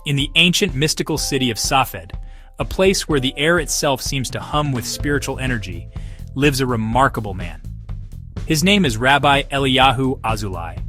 In the ancient mystical city of Safed, a place where the air itself seems to hum with spiritual energy, lives a remarkable man. His name is Rabbi Eliyahu Azaulai.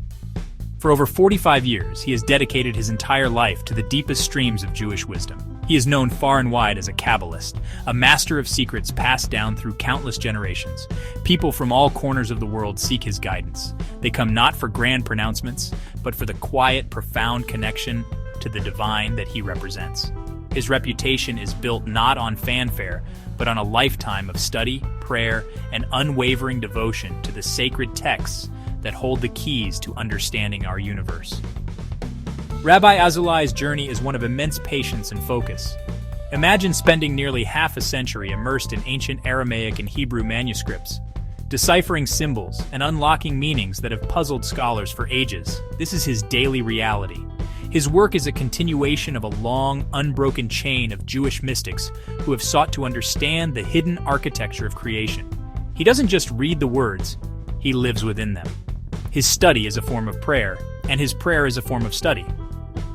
For over 45 years, he has dedicated his entire life to the deepest streams of Jewish wisdom. He is known far and wide as a Kabbalist, a master of secrets passed down through countless generations. People from all corners of the world seek his guidance. They come not for grand pronouncements, but for the quiet, profound connection to the divine that he represents. His reputation is built not on fanfare, but on a lifetime of study, prayer, and unwavering devotion to the sacred texts that hold the keys to understanding our universe. Rabbi Azaulai's journey is one of immense patience and focus. Imagine spending nearly half a century immersed in ancient Aramaic and Hebrew manuscripts, deciphering symbols and unlocking meanings that have puzzled scholars for ages. This is his daily reality. His work is a continuation of a long, unbroken chain of Jewish mystics who have sought to understand the hidden architecture of creation. He doesn't just read the words, he lives within them. His study is a form of prayer, and his prayer is a form of study.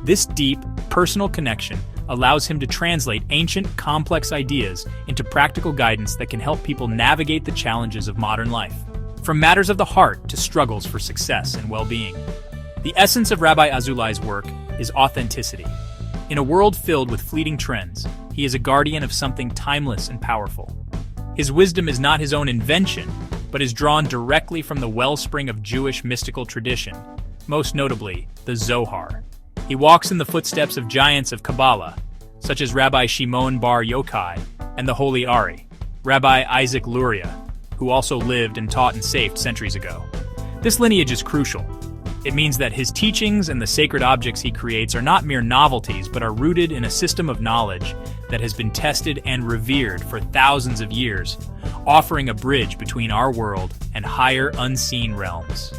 This deep, personal connection allows him to translate ancient, complex ideas into practical guidance that can help people navigate the challenges of modern life, from matters of the heart to struggles for success and well-being. The essence of Rabbi Azaulai's work is authenticity. In a world filled with fleeting trends, he is a guardian of something timeless and powerful. His wisdom is not his own invention, but is drawn directly from the wellspring of Jewish mystical tradition, most notably the Zohar. He walks in the footsteps of giants of Kabbalah, such as Rabbi Shimon bar Yochai and the Holy Ari, Rabbi Isaac Luria, who also lived and taught in Safed centuries ago. This lineage is crucial. It means that his teachings and the sacred objects he creates are not mere novelties, but are rooted in a system of knowledge that has been tested and revered for thousands of years, offering a bridge between our world and higher unseen realms.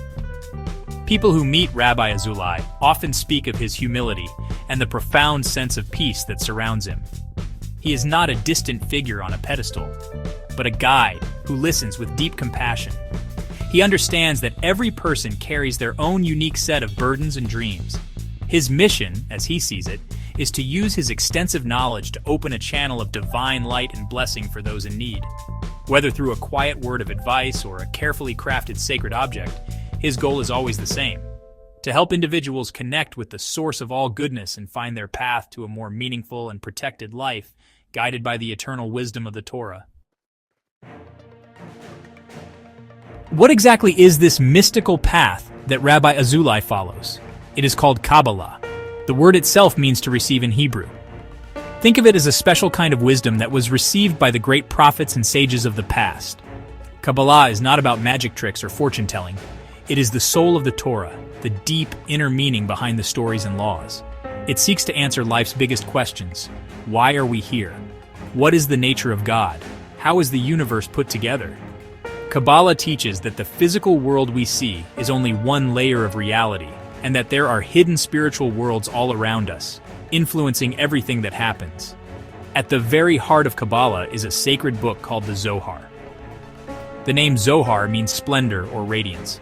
People who meet Rabbi Azaulai often speak of his humility and the profound sense of peace that surrounds him. He is not a distant figure on a pedestal, but a guide who listens with deep compassion. He understands that every person carries their own unique set of burdens and dreams. His mission, as he sees it, is to use his extensive knowledge to open a channel of divine light and blessing for those in need. Whether through a quiet word of advice or a carefully crafted sacred object, his goal is always the same: to help individuals connect with the source of all goodness and find their path to a more meaningful and protected life, guided by the eternal wisdom of the Torah. What exactly is this mystical path that Rabbi Azaulai follows? It is called Kabbalah. The word itself means to receive in Hebrew. Think of it as a special kind of wisdom that was received by the great prophets and sages of the past. Kabbalah is not about magic tricks or fortune-telling. It is the soul of the Torah, the deep inner meaning behind the stories and laws. It seeks to answer life's biggest questions. Why are we here? What is the nature of God? How is the universe put together? Kabbalah teaches that the physical world we see is only one layer of reality, and that there are hidden spiritual worlds all around us, influencing everything that happens. At the very heart of Kabbalah is a sacred book called the Zohar. The name Zohar means splendor or radiance.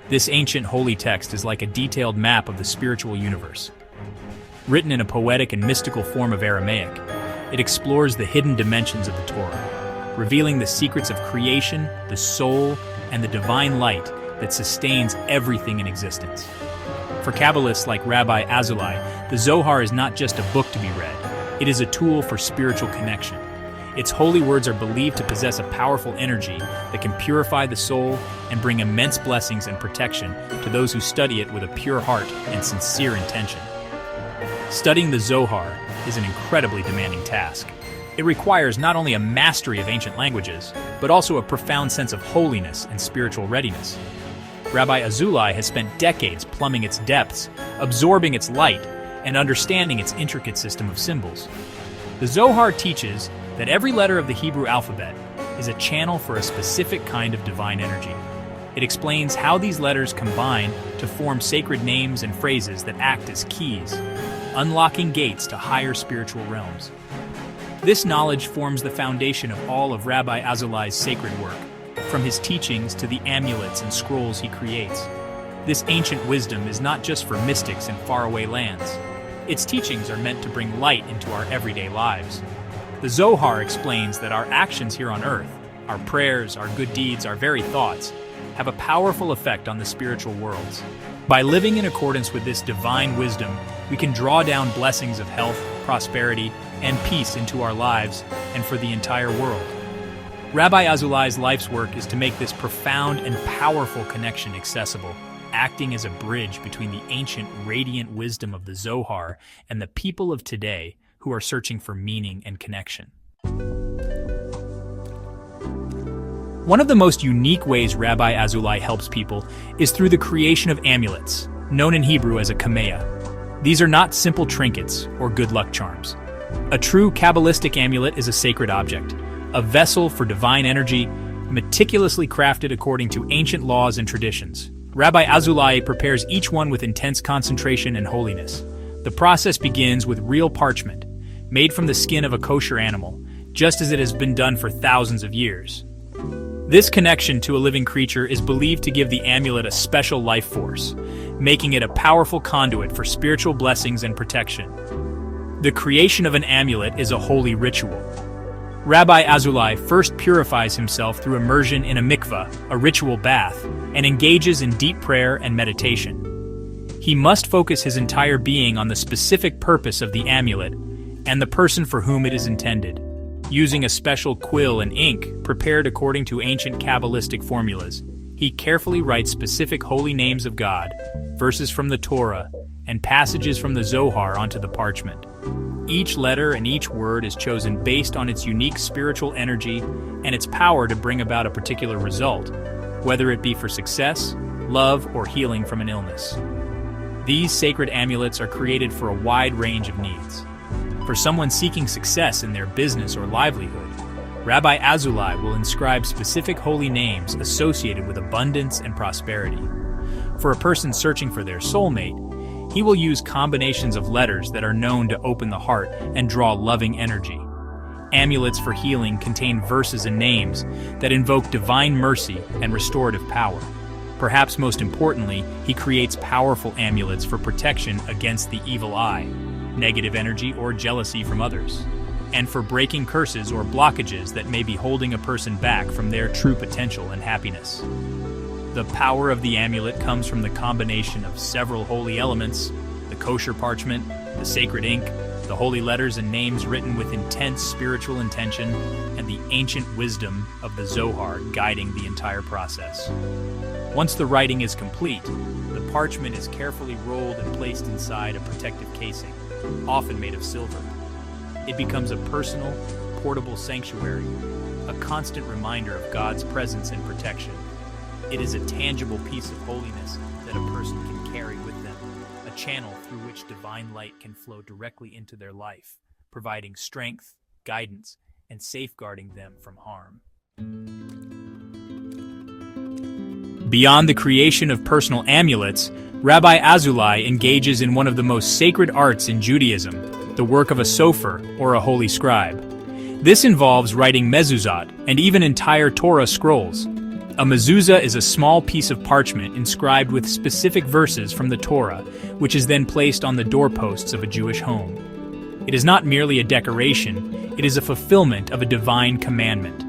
This ancient holy text is like a detailed map of the spiritual universe. Written in a poetic and mystical form of Aramaic, it explores the hidden dimensions of the Torah, revealing the secrets of creation, the soul, and the divine light that sustains everything in existence. For Kabbalists like Rabbi Azaulai, the Zohar is not just a book to be read, it is a tool for spiritual connection. Its holy words are believed to possess a powerful energy that can purify the soul and bring immense blessings and protection to those who study it with a pure heart and sincere intention. Studying the Zohar is an incredibly demanding task. It requires not only a mastery of ancient languages, but also a profound sense of holiness and spiritual readiness. Rabbi Azaulai has spent decades plumbing its depths, absorbing its light, and understanding its intricate system of symbols. The Zohar teaches that every letter of the Hebrew alphabet is a channel for a specific kind of divine energy. It explains how these letters combine to form sacred names and phrases that act as keys, unlocking gates to higher spiritual realms. This knowledge forms the foundation of all of Rabbi Azaulai's sacred work, from his teachings to the amulets and scrolls he creates. This ancient wisdom is not just for mystics in faraway lands. Its teachings are meant to bring light into our everyday lives. The Zohar explains that our actions here on earth, our prayers, our good deeds, our very thoughts, have a powerful effect on the spiritual worlds. By living in accordance with this divine wisdom, we can draw down blessings of health, prosperity, and peace into our lives and for the entire world. Rabbi Azulai's life's work is to make this profound and powerful connection accessible, acting as a bridge between the ancient, radiant wisdom of the Zohar and the people of today who are searching for meaning and connection. One of the most unique ways Rabbi Azulai helps people is through the creation of amulets, known in Hebrew as a kameah. These are not simple trinkets or good luck charms. A true Kabbalistic amulet is a sacred object, a vessel for divine energy, meticulously crafted according to ancient laws and traditions. Rabbi Azulai prepares each one with intense concentration and holiness. The process begins with real parchment, made from the skin of a kosher animal, just as it has been done for thousands of years. This connection to a living creature is believed to give the amulet a special life force, making it a powerful conduit for spiritual blessings and protection. The creation of an amulet is a holy ritual. Rabbi Azulai first purifies himself through immersion in a mikveh, a ritual bath, and engages in deep prayer and meditation. He must focus his entire being on the specific purpose of the amulet and the person for whom it is intended. Using a special quill and ink prepared according to ancient Kabbalistic formulas, he carefully writes specific holy names of God, verses from the Torah, and passages from the Zohar onto the parchment. Each letter and each word is chosen based on its unique spiritual energy and its power to bring about a particular result, whether it be for success, love, or healing from an illness. These sacred amulets are created for a wide range of needs. For someone seeking success in their business or livelihood, Rabbi Azulai will inscribe specific holy names associated with abundance and prosperity. For a person searching for their soulmate, he will use combinations of letters that are known to open the heart and draw loving energy. Amulets for healing contain verses and names that invoke divine mercy and restorative power. Perhaps most importantly, he creates powerful amulets for protection against the evil eye, negative energy or jealousy from others, and for breaking curses or blockages that may be holding a person back from their true potential and happiness. The power of the amulet comes from the combination of several holy elements, the kosher parchment, the sacred ink, the holy letters and names written with intense spiritual intention, and the ancient wisdom of the Zohar guiding the entire process. Once the writing is complete, the parchment is carefully rolled and placed inside a protective casing, often made of silver. It becomes a personal, portable sanctuary, a constant reminder of God's presence and protection. It is a tangible piece of holiness that a person can carry with them, a channel through which divine light can flow directly into their life, providing strength, guidance, and safeguarding them from harm. Beyond the creation of personal amulets, Rabbi Azulai engages in one of the most sacred arts in Judaism, the work of a sofer, or a holy scribe. This involves writing mezuzot and even entire Torah scrolls. A mezuzah is a small piece of parchment inscribed with specific verses from the Torah, which is then placed on the doorposts of a Jewish home. It is not merely a decoration, it is a fulfillment of a divine commandment.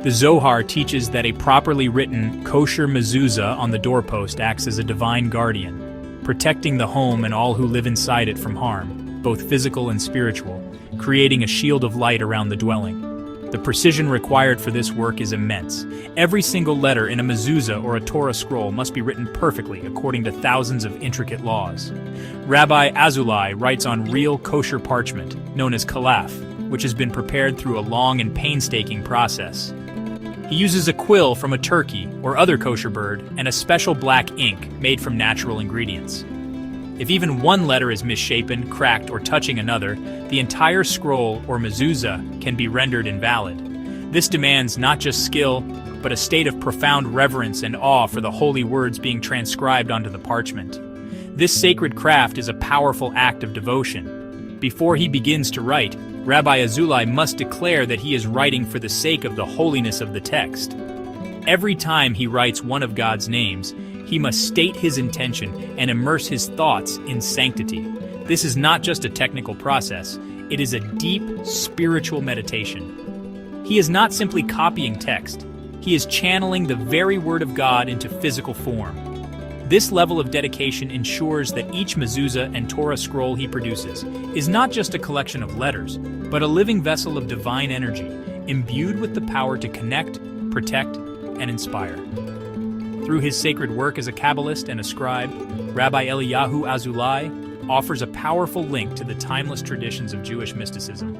The Zohar teaches that a properly written, kosher mezuzah on the doorpost acts as a divine guardian, protecting the home and all who live inside it from harm, both physical and spiritual, creating a shield of light around the dwelling. The precision required for this work is immense. Every single letter in a mezuzah or a Torah scroll must be written perfectly according to thousands of intricate laws. Rabbi Azulai writes on real kosher parchment, known as kalaf, which has been prepared through a long and painstaking process. He uses a quill from a turkey or other kosher bird and a special black ink made from natural ingredients. If even one letter is misshapen, cracked, or touching another, the entire scroll or mezuzah can be rendered invalid. This demands not just skill, but a state of profound reverence and awe for the holy words being transcribed onto the parchment. This sacred craft is a powerful act of devotion. Before he begins to write, Rabbi Azulai must declare that he is writing for the sake of the holiness of the text. Every time he writes one of God's names, he must state his intention and immerse his thoughts in sanctity. This is not just a technical process, it is a deep spiritual meditation. He is not simply copying text, he is channeling the very Word of God into physical form. This level of dedication ensures that each mezuzah and Torah scroll he produces is not just a collection of letters, but a living vessel of divine energy, imbued with the power to connect, protect, and inspire. Through his sacred work as a Kabbalist and a scribe, Rabbi Eliyahu Azaulai offers a powerful link to the timeless traditions of Jewish mysticism.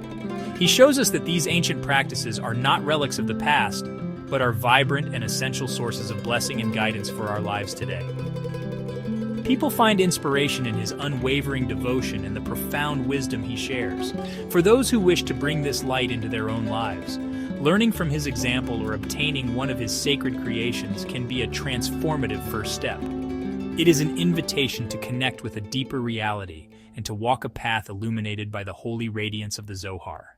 He shows us that these ancient practices are not relics of the past, but are vibrant and essential sources of blessing and guidance for our lives today. People find inspiration in his unwavering devotion and the profound wisdom he shares. For those who wish to bring this light into their own lives, learning from his example or obtaining one of his sacred creations can be a transformative first step. It is an invitation to connect with a deeper reality and to walk a path illuminated by the holy radiance of the Zohar.